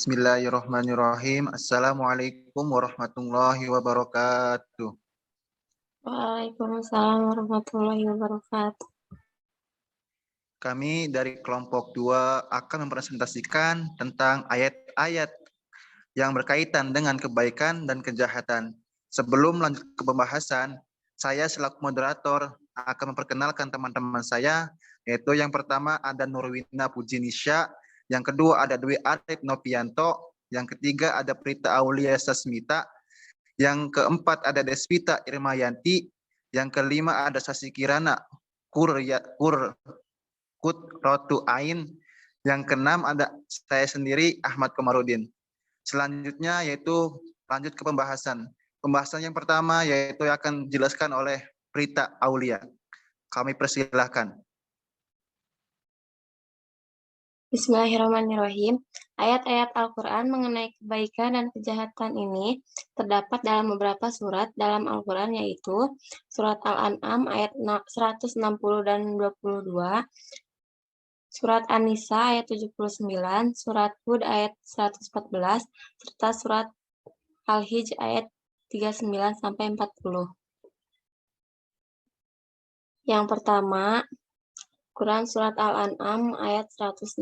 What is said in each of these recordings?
Bismillahirrahmanirrahim. Assalamualaikum warahmatullahi wabarakatuh. Waalaikumsalam warahmatullahi wabarakatuh. Kami dari kelompok 2 akan mempresentasikan tentang ayat-ayat yang berkaitan dengan kebaikan dan kejahatan. Sebelum lanjut ke pembahasan, saya selaku moderator akan memperkenalkan teman-teman saya, yaitu yang pertama ada Nurwina Pujinisha, yang kedua ada Dwi Arif Novianto, yang ketiga ada Prita Aulia Sasmita, yang keempat ada Desvita Irmayanti, yang kelima ada Sasi Kirana Kutrotu Ain, yang keenam ada saya sendiri Ahmad Komarudin. Selanjutnya yaitu lanjut ke pembahasan. Pembahasan yang pertama yaitu akan dijelaskan oleh Prita Aulia. Kami persilahkan. Bismillahirrahmanirrahim. Ayat-ayat Al-Quran mengenai kebaikan dan kejahatan ini terdapat dalam beberapa surat dalam Al-Quran, yaitu surat Al-An'am ayat 160 dan 22, surat An-Nisa ayat 79, surat Hud ayat 114, serta surat Al-Hijr ayat 39 sampai 40. Yang pertama, Quran surat Al-An'am ayat 160.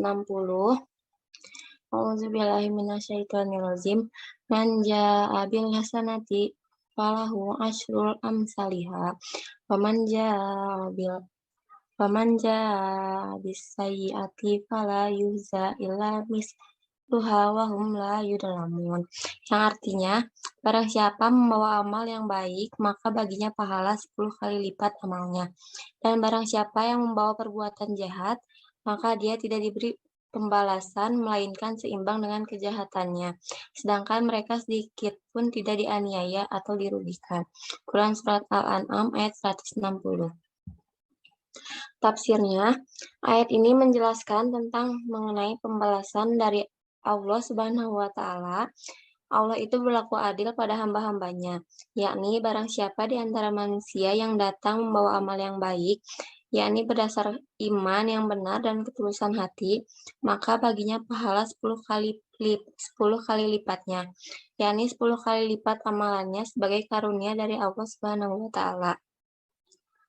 A'udzubillahi minasyaitonirrajim. Man jaa'a bil hasanati falahu asyrul amsalihha. Waman jaa'a bis sayyi'ati fala yujza illa misluha wa hum la yudlamun. Yang artinya, barang siapa membawa amal yang baik, maka baginya pahala 10 kali lipat amalnya. Dan barang siapa yang membawa perbuatan jahat, maka dia tidak diberi pembalasan, melainkan seimbang dengan kejahatannya. Sedangkan mereka sedikit pun tidak dianiaya atau dirugikan. Quran Surat Al-An'am ayat 160. Tafsirnya, ayat ini menjelaskan tentang mengenai pembalasan dari Allah Subhanahu wa Ta'ala. Allah itu berlaku adil pada hamba-hambanya, yakni barang siapa di antara manusia yang datang membawa amal yang baik, yakni berdasar iman yang benar dan ketulusan hati, maka baginya pahala 10 kali lipatnya, yakni 10 kali lipat amalannya sebagai karunia dari Allah Subhanahu wa Ta'ala.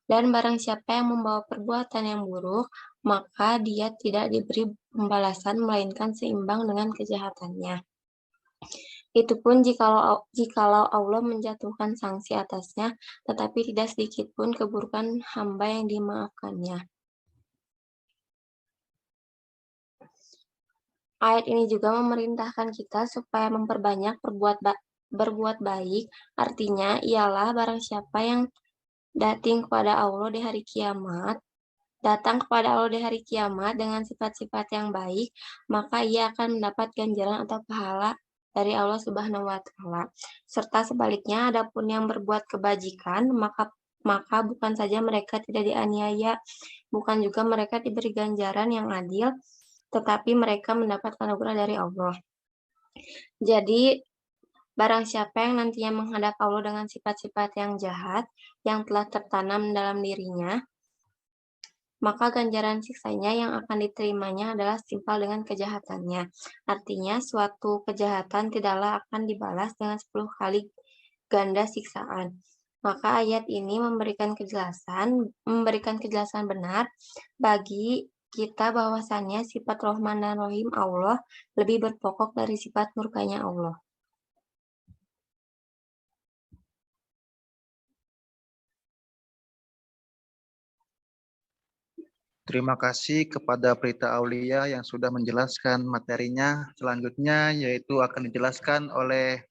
Dan barang siapa yang membawa perbuatan yang buruk, maka dia tidak diberi pembalasan melainkan seimbang dengan kejahatannya. Itu pun jikalau Allah menjatuhkan sanksi atasnya, tetapi tidak sedikit pun keburukan hamba yang dimaafkannya. Ayat ini juga memerintahkan kita supaya memperbanyak berbuat baik, artinya ialah barang siapa yang datang kepada Allah di hari kiamat dengan sifat-sifat yang baik, maka ia akan mendapat ganjaran atau pahala dari Allah Subhanahu wa Ta'ala. Serta sebaliknya, adapun yang berbuat kebajikan, maka bukan saja mereka tidak dianiaya, bukan juga mereka diberi ganjaran yang adil, tetapi mereka mendapat anugerah dari Allah. Jadi, barang siapa yang nantinya menghadap Allah dengan sifat-sifat yang jahat, yang telah tertanam dalam dirinya, maka ganjaran siksanya yang akan diterimanya adalah setimpal dengan kejahatannya. Artinya, suatu kejahatan tidaklah akan dibalas dengan 10 kali ganda siksaan. Maka ayat ini memberikan kejelasan benar bagi kita bahwasannya sifat Rahman dan Rahim Allah lebih berpokok dari sifat murkanya Allah. Terima kasih kepada Prita Aulia yang sudah menjelaskan materinya. Selanjutnya yaitu akan dijelaskan oleh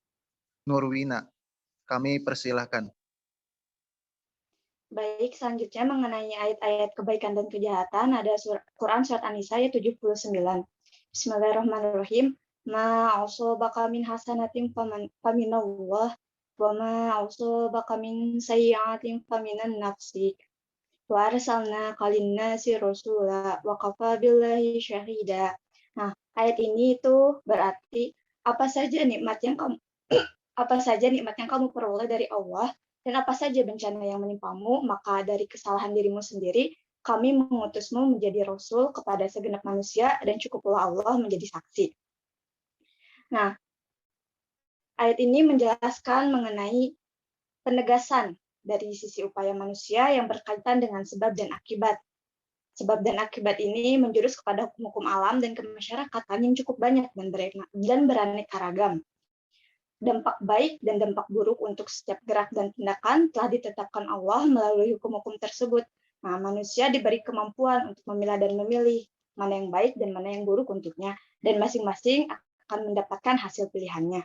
Nurwina. Kami persilahkan. Baik, selanjutnya mengenai ayat-ayat kebaikan dan kejahatan, ada Quran Surat An-Nisa ayat 79. Bismillahirrahmanirrahim. Ma asabaka min hasanatin faminallah, wa ma asabaka min sayyi'atin faminan nafsik. Wa arsalna kalinnasi rasula wa kafa billahi syahida. Nah, ayat ini itu berarti apa saja nikmat yang kamu peroleh dari Allah dan apa saja bencana yang menimpamu, maka dari kesalahan dirimu sendiri kami mengutusmu menjadi rasul kepada segenap manusia dan cukuplah Allah menjadi saksi. Nah, ayat ini menjelaskan mengenai penegasan dari sisi upaya manusia yang berkaitan dengan sebab dan akibat. Sebab dan akibat ini menjurus kepada hukum-hukum alam dan kemasyarakatan yang cukup banyak dan beraneka ragam. Dampak baik dan dampak buruk untuk setiap gerak dan tindakan telah ditetapkan Allah melalui hukum-hukum tersebut. Nah, manusia diberi kemampuan untuk memilah dan memilih mana yang baik dan mana yang buruk untuknya, dan masing-masing akan mendapatkan hasil pilihannya.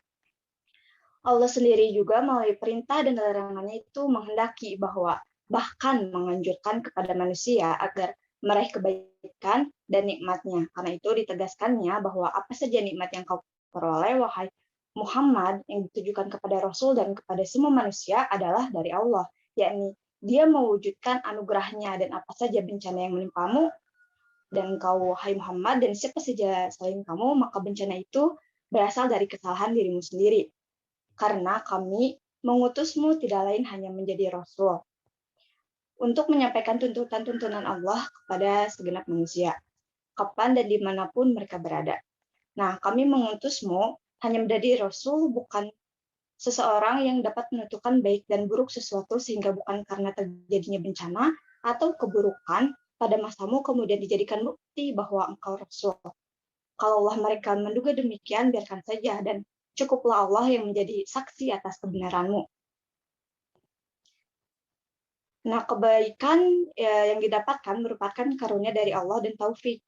Allah sendiri juga melalui perintah dan larangannya itu menghendaki bahwa bahkan menganjurkan kepada manusia agar meraih kebaikan dan nikmatnya. Karena itu ditegaskannya bahwa apa saja nikmat yang kau peroleh, wahai Muhammad, yang ditujukan kepada Rasul dan kepada semua manusia adalah dari Allah, yakni Dia mewujudkan anugerahnya, dan apa saja bencana yang menimpamu dan kau, wahai Muhammad, dan siapa saja selain kamu, maka bencana itu berasal dari kesalahan dirimu sendiri. Karena kami mengutusmu tidak lain hanya menjadi Rasul untuk menyampaikan tuntunan-tuntunan Allah kepada segenap manusia, kapan dan dimanapun mereka berada. Nah, kami mengutusmu hanya menjadi Rasul, bukan seseorang yang dapat menentukan baik dan buruk sesuatu, sehingga bukan karena terjadinya bencana atau keburukan pada masamu kemudian dijadikan bukti bahwa engkau Rasul. Kalau Allah mereka menduga demikian, biarkan saja, dan cukuplah Allah yang menjadi saksi atas kebenaranmu. Nah, kebaikan yang didapatkan merupakan karunia dari Allah dan taufik.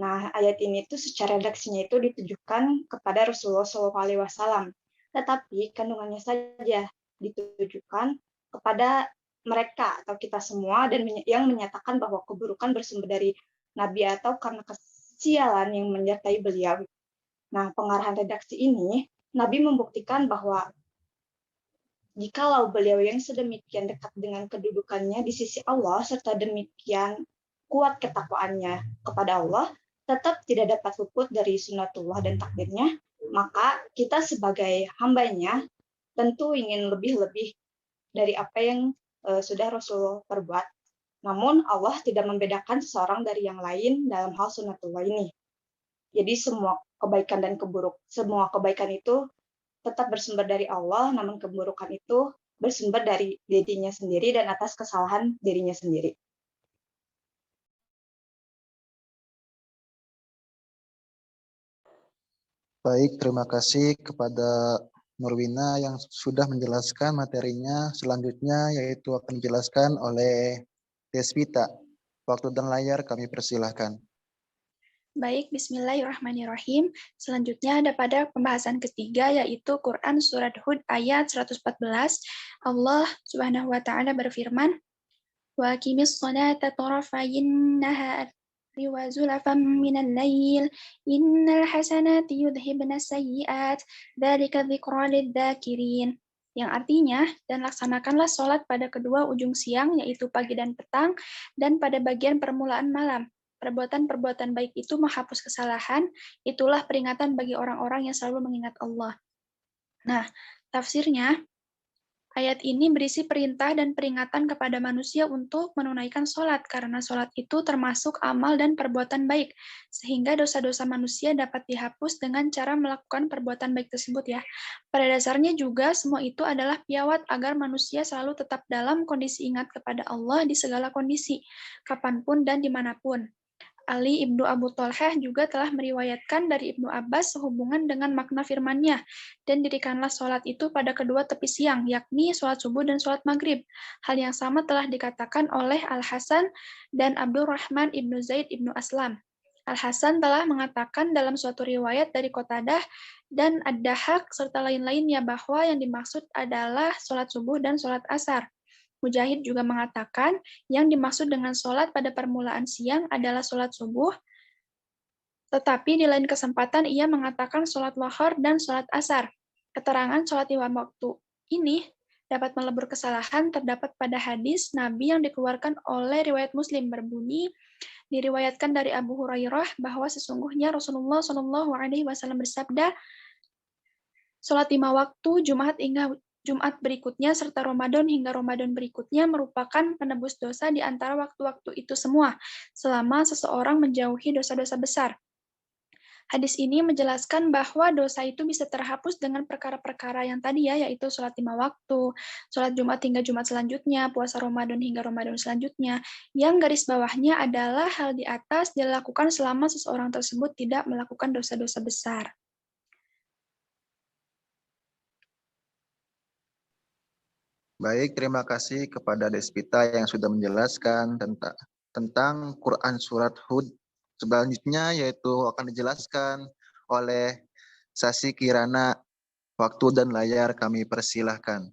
Nah, ayat ini tuh secara redaksinya itu ditujukan kepada Rasulullah SAW, tetapi kandungannya saja ditujukan kepada mereka atau kita semua, dan yang menyatakan bahwa keburukan bersumber dari Nabi atau karena kesialan yang menyertai beliau. Nah, pengarahan redaksi ini, Nabi membuktikan bahwa jikalau beliau yang sedemikian dekat dengan kedudukannya di sisi Allah, serta demikian kuat ketakwaannya kepada Allah, tetap tidak dapat luput dari sunatullah dan takdirnya, maka kita sebagai hambanya tentu ingin lebih-lebih dari apa yang sudah Rasul perbuat. Namun Allah tidak membedakan seseorang dari yang lain dalam hal sunatullah ini. Jadi semua kebaikan itu tetap bersumber dari Allah, namun keburukan itu bersumber dari dirinya sendiri dan atas kesalahan dirinya sendiri. Baik, terima kasih kepada Nurwina yang sudah menjelaskan materinya. Selanjutnya yaitu akan dijelaskan oleh Deswita. Waktu dan layar kami persilahkan. Baik, bismillahirrahmanirrahim. Selanjutnya ada pada pembahasan ketiga, yaitu Quran Surat Hud ayat 114. Allah Subhanahu wa Ta'ala berfirman, "Wa aqimis sholata tarafayin nahar wa zulafan minal lail, innal hasanati yudhibna sayyi'at, dzalika dzikra lidzakirin." Yang artinya, dan laksanakanlah sholat pada kedua ujung siang, yaitu pagi dan petang, dan pada bagian permulaan malam. Perbuatan-perbuatan baik itu menghapus kesalahan, itulah peringatan bagi orang-orang yang selalu mengingat Allah. Nah, tafsirnya, ayat ini berisi perintah dan peringatan kepada manusia untuk menunaikan sholat, karena sholat itu termasuk amal dan perbuatan baik, sehingga dosa-dosa manusia dapat dihapus dengan cara melakukan perbuatan baik tersebut ya. Pada dasarnya juga semua itu adalah piawat agar manusia selalu tetap dalam kondisi ingat kepada Allah di segala kondisi, kapanpun dan dimanapun. Ali Ibnu Abu Thalhah juga telah meriwayatkan dari Ibnu Abbas sehubungan dengan makna firman-Nya, dan dirikanlah sholat itu pada kedua tepi siang, yakni sholat subuh dan sholat maghrib. Hal yang sama telah dikatakan oleh Al-Hasan dan Abdurrahman Ibnu Zaid Ibnu Aslam. Al-Hasan telah mengatakan dalam suatu riwayat dari Qatadah dan Ad-Dahhak serta lain-lainnya bahwa yang dimaksud adalah sholat subuh dan sholat asar. Mujahid juga mengatakan yang dimaksud dengan sholat pada permulaan siang adalah sholat subuh, tetapi di lain kesempatan ia mengatakan sholat lohor dan sholat asar. Keterangan sholat lima waktu ini dapat melebur kesalahan terdapat pada hadis Nabi yang dikeluarkan oleh riwayat Muslim berbunyi, diriwayatkan dari Abu Hurairah bahwa sesungguhnya Rasulullah SAW bersabda, sholat lima waktu Jumat hingga Jumat berikutnya serta Ramadan hingga Ramadan berikutnya merupakan penebus dosa di antara waktu-waktu itu semua, selama seseorang menjauhi dosa-dosa besar. Hadis ini menjelaskan bahwa dosa itu bisa terhapus dengan perkara-perkara yang tadi ya, yaitu sholat 5 waktu, sholat Jumat hingga Jumat selanjutnya, puasa Ramadan hingga Ramadan selanjutnya. Yang garis bawahnya adalah hal di atas dilakukan selama seseorang tersebut tidak melakukan dosa-dosa besar. Baik, terima kasih kepada Despita yang sudah menjelaskan tentang Quran Surat Hud. Selanjutnya yaitu akan dijelaskan oleh Sasi Kirana. Waktu dan layar kami persilahkan.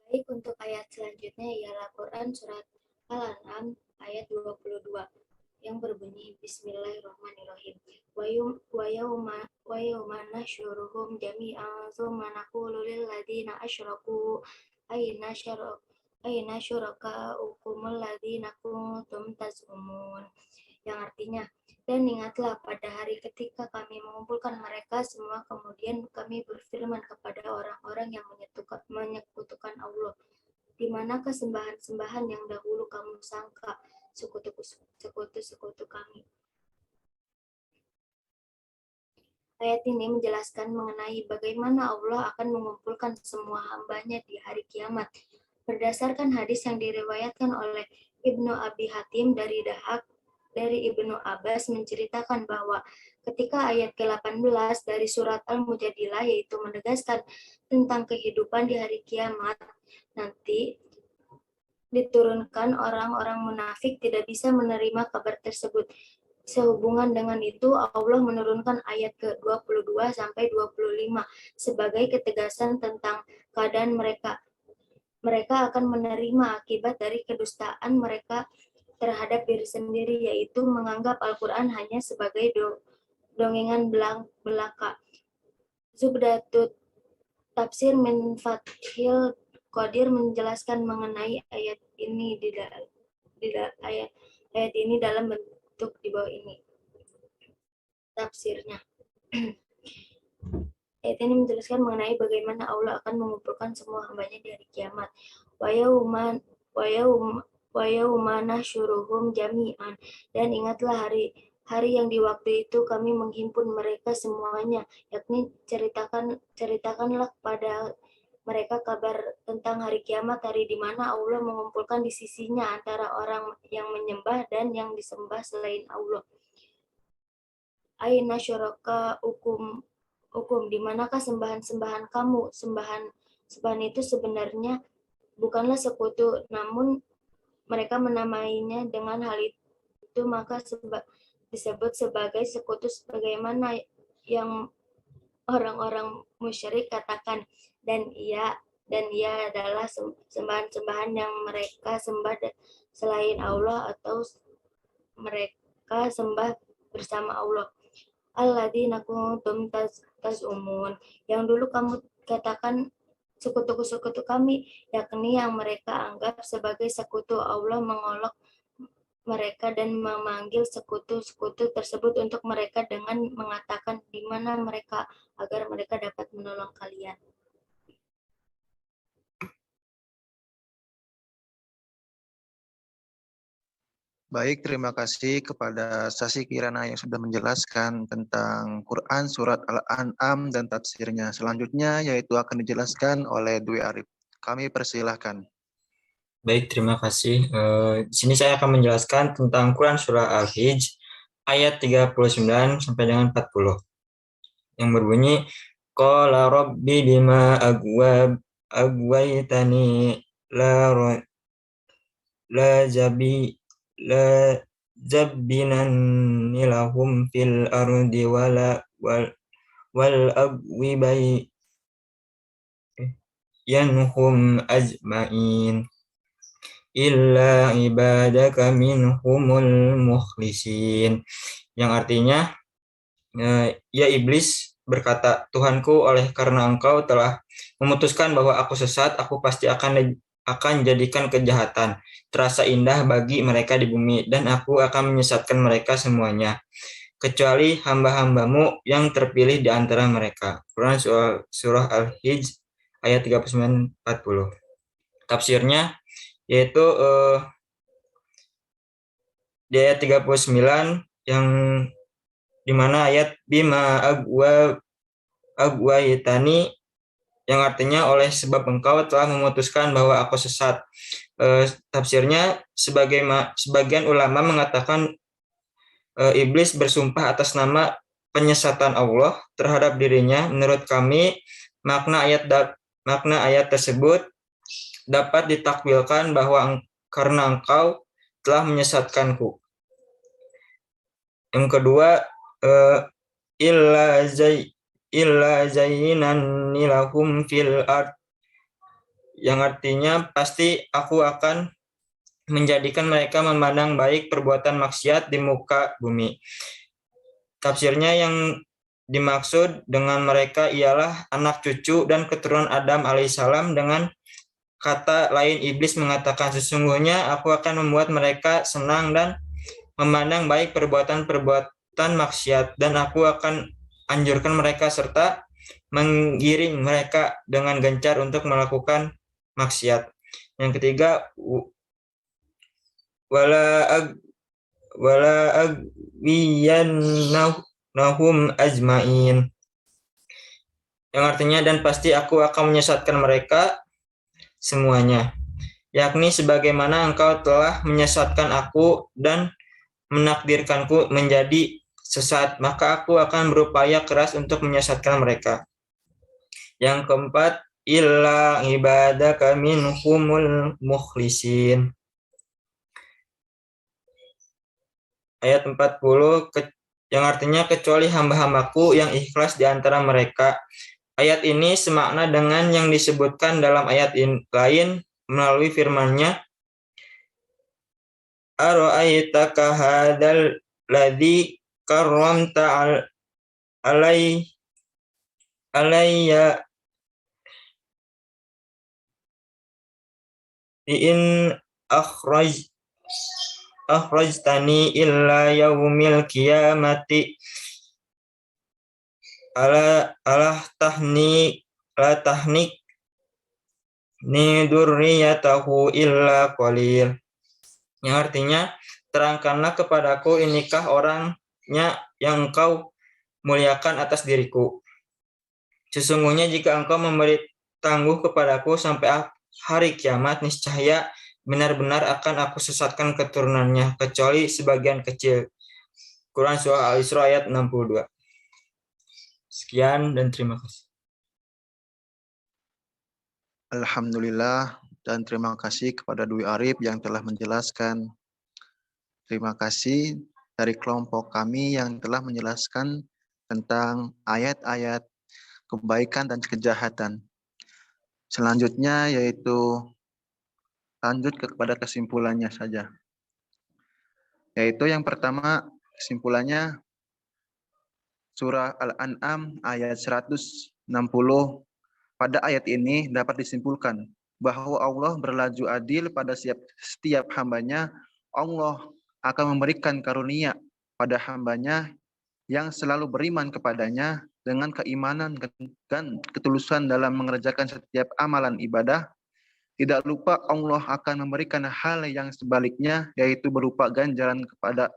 Baik, untuk ayat selanjutnya ialah Quran Surat Al-An'am ayat 22 yang berbunyi Bismillahirrahmanirrahim. Wa yauma nasyuruhum jami'an tsumma naqulu lil ladzina asyraku aina syurakaukumul ladzina kuntum tazumun. Yang artinya, dan ingatlah pada hari ketika kami mengumpulkan mereka semua, kemudian kami berfirman kepada orang-orang yang menyekutukan Allah, di manakah sembahan-sembahan yang dahulu kamu sangka sekutu-sekutu kami. Ayat ini menjelaskan mengenai bagaimana Allah akan mengumpulkan semua hambanya di hari kiamat. Berdasarkan hadis yang diriwayatkan oleh Ibnu Abi Hatim dari Ibnu Abbas menceritakan bahwa ketika ayat ke-18 dari surat Al-Mujadilah, yaitu menegaskan tentang kehidupan di hari kiamat, nanti diturunkan orang-orang munafik tidak bisa menerima kabar tersebut. Sehubungan dengan itu, Allah menurunkan ayat ke-22 sampai 25 sebagai ketegasan tentang keadaan mereka. Mereka akan menerima akibat dari kedustaan mereka terhadap diri sendiri, yaitu menganggap Al-Quran hanya sebagai dongengan belaka. Zubdatut Tafsir min Fathil Qadir menjelaskan mengenai ayat ini ayat ini dalam bentuk di bawah ini. Tafsirnya. Ayat ini menjelaskan mengenai bagaimana Allah akan mengumpulkan semua hambanya di hari kiamat. Wa yauma nasyuruhum jami'an, dan ingatlah hari yang di waktu itu kami menghimpun mereka semuanya, yakni ceritakanlah kepada mereka kabar tentang hari kiamat, hari di mana Allah mengumpulkan di sisinya antara orang yang menyembah dan yang disembah selain Allah. Aina syuraka hukum, di manakah sembahan-sembahan kamu? Sembahan itu sebenarnya bukanlah sekutu, namun mereka menamainya dengan hal itu, maka disebut sebagai sekutu, sebagaimana yang orang-orang musyrik katakan, dan ia adalah sembahan-sembahan yang mereka sembah selain Allah atau mereka sembah bersama Allah. Alladzina kuntum tazumun, yang dulu kamu katakan sekutu-sekutu kami, yakni yang mereka anggap sebagai sekutu. Allah mengolok mereka dan memanggil sekutu-sekutu tersebut untuk mereka dengan mengatakan, di mana mereka, agar mereka dapat menolong kalian. Baik, terima kasih kepada Sasi Kirana yang sudah menjelaskan tentang Quran Surat Al-An'am dan tafsirnya. Selanjutnya yaitu akan dijelaskan oleh Dwi Arif. Kami persilahkan. Baik, terima kasih. Di sini saya akan menjelaskan tentang Quran Surah Al-Hijj ayat 39 sampai dengan 40 yang berbunyi, Qala rabbi bima agwaitani la zabbinanni lahum fil ardi wal agwibai yanhum ajmain illa ibadaka minhumul mukhlisin, yang artinya, ya iblis berkata, Tuhanku, oleh karena engkau telah memutuskan bahwa aku sesat, aku pasti akan jadikan kejahatan terasa indah bagi mereka di bumi, dan aku akan menyesatkan mereka semuanya, kecuali hamba-hambamu yang terpilih di antara mereka. Quran Surah Al-Hijj ayat 39-40. Tafsirnya yaitu di ayat 39 yang dimana ayat bima agwaitani yang artinya oleh sebab engkau telah memutuskan bahwa aku sesat. Tafsirnya sebagian ulama mengatakan iblis bersumpah atas nama penyesatan Allah terhadap dirinya. Menurut kami makna ayat tersebut dapat ditakwilkan bahwa karena engkau telah menyesatkanku. Yang kedua, illa zayyinani lahum fil ard, yang artinya pasti aku akan menjadikan mereka memandang baik perbuatan maksiat di muka bumi. Tafsirnya yang dimaksud dengan mereka ialah anak cucu dan keturunan Adam alaihissalam. Dengan kata lain, iblis mengatakan, sesungguhnya aku akan membuat mereka senang dan memandang baik perbuatan maksiat, dan aku akan anjurkan mereka serta menggiring mereka dengan gencar untuk melakukan maksiat. Yang ketiga, wala agwiyannahum ajmain, yang artinya dan pasti aku akan menyesatkan mereka semuanya, yakni sebagaimana engkau telah menyesatkan aku dan menakdirkanku menjadi sesat, maka aku akan berupaya keras untuk menyesatkan mereka. Yang keempat, illa ibadaka minhumul mukhlisin. Ayat 40 yang artinya kecuali hamba-hambaku yang ikhlas di antara mereka. Ayat ini semakna dengan yang disebutkan dalam ayat lain melalui firman-Nya, ara'aitaka hadzal ladzi karramta alayya in akhrajtani illa yaumil qiyamati ala tahnik ni durriyatahu illa qalil, yang artinya terangkanlah kepadaku inikah orangnya yang engkau muliakan atas diriku. Sesungguhnya jika engkau memberi tangguh kepadaku sampai hari kiamat, niscaya benar-benar akan aku sesatkan keturunannya kecuali sebagian kecil. Quran Surah Al-Isra ayat 62. Sekian dan terima kasih. Alhamdulillah dan terima kasih kepada Dwi Arif yang telah menjelaskan. Terima kasih dari kelompok kami yang telah menjelaskan tentang ayat-ayat kebaikan dan kejahatan. Selanjutnya yaitu lanjut kepada kesimpulannya saja. Yaitu yang pertama kesimpulannya surah Al-An'am ayat 160. Pada ayat ini dapat disimpulkan bahwa Allah berlaju adil pada setiap hambanya. Allah akan memberikan karunia pada hambanya yang selalu beriman kepadanya dengan keimanan dan ketulusan dalam mengerjakan setiap amalan ibadah. Tidak lupa Allah akan memberikan hal yang sebaliknya, yaitu berupa ganjaran kepada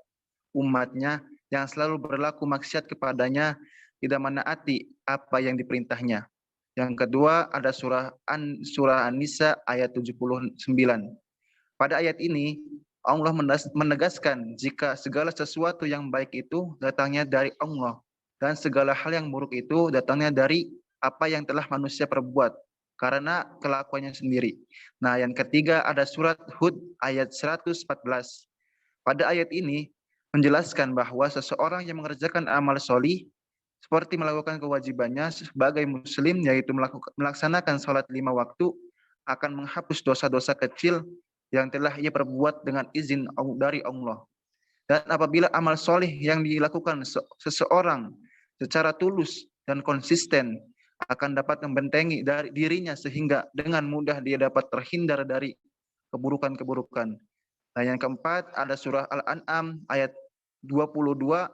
umatnya yang selalu berlaku maksiat kepadanya, tidak menaati apa yang diperintahnya. Yang kedua ada surah An-Nisa ayat 79. Pada ayat ini Allah menegaskan jika segala sesuatu yang baik itu datangnya dari Allah dan segala hal yang buruk itu datangnya dari apa yang telah manusia perbuat karena kelakuannya sendiri. Nah, yang ketiga ada surat Hud ayat 114. Pada ayat ini menjelaskan bahwa seseorang yang mengerjakan amal solih seperti melakukan kewajibannya sebagai muslim, yaitu melaksanakan sholat 5 waktu, akan menghapus dosa-dosa kecil yang telah ia perbuat dengan izin dari Allah. Dan apabila amal solih yang dilakukan seseorang secara tulus dan konsisten akan dapat membentengi dari dirinya sehingga dengan mudah dia dapat terhindar dari keburukan-keburukan. Nah, yang keempat ada surah Al-An'am ayat 22.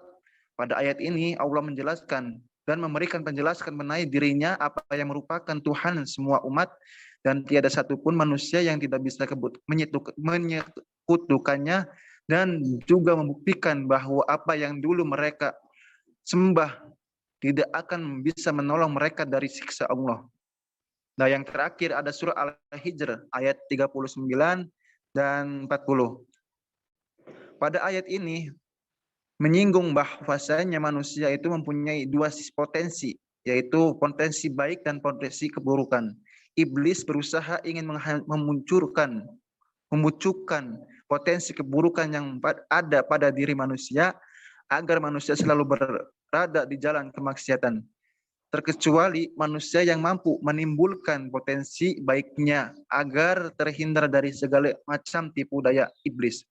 Pada ayat ini Allah menjelaskan dan memberikan penjelasan mengenai dirinya apa yang merupakan Tuhan semua umat dan tiada satupun manusia yang tidak bisa menyekutukannya dan juga membuktikan bahwa apa yang dulu mereka sembah tidak akan bisa menolong mereka dari siksa Allah. Nah, yang terakhir ada surah Al-Hijr ayat 39 dan 40. Pada ayat ini menyinggung bahwasanya manusia itu mempunyai dua sisi potensi, yaitu potensi baik dan potensi keburukan. Iblis berusaha ingin memunculkan potensi keburukan yang ada pada diri manusia agar manusia selalu berada di jalan kemaksiatan. Terkecuali manusia yang mampu menimbulkan potensi baiknya agar terhindar dari segala macam tipu daya iblis.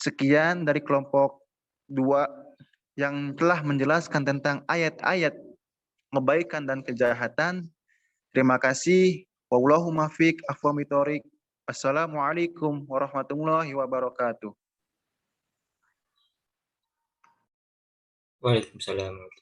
Sekian dari kelompok 2 yang telah menjelaskan tentang ayat-ayat kebaikan dan kejahatan. Terima kasih. Wallahu muwaffiq. Assalamualaikum warahmatullahi wabarakatuh. Waalaikumsalam.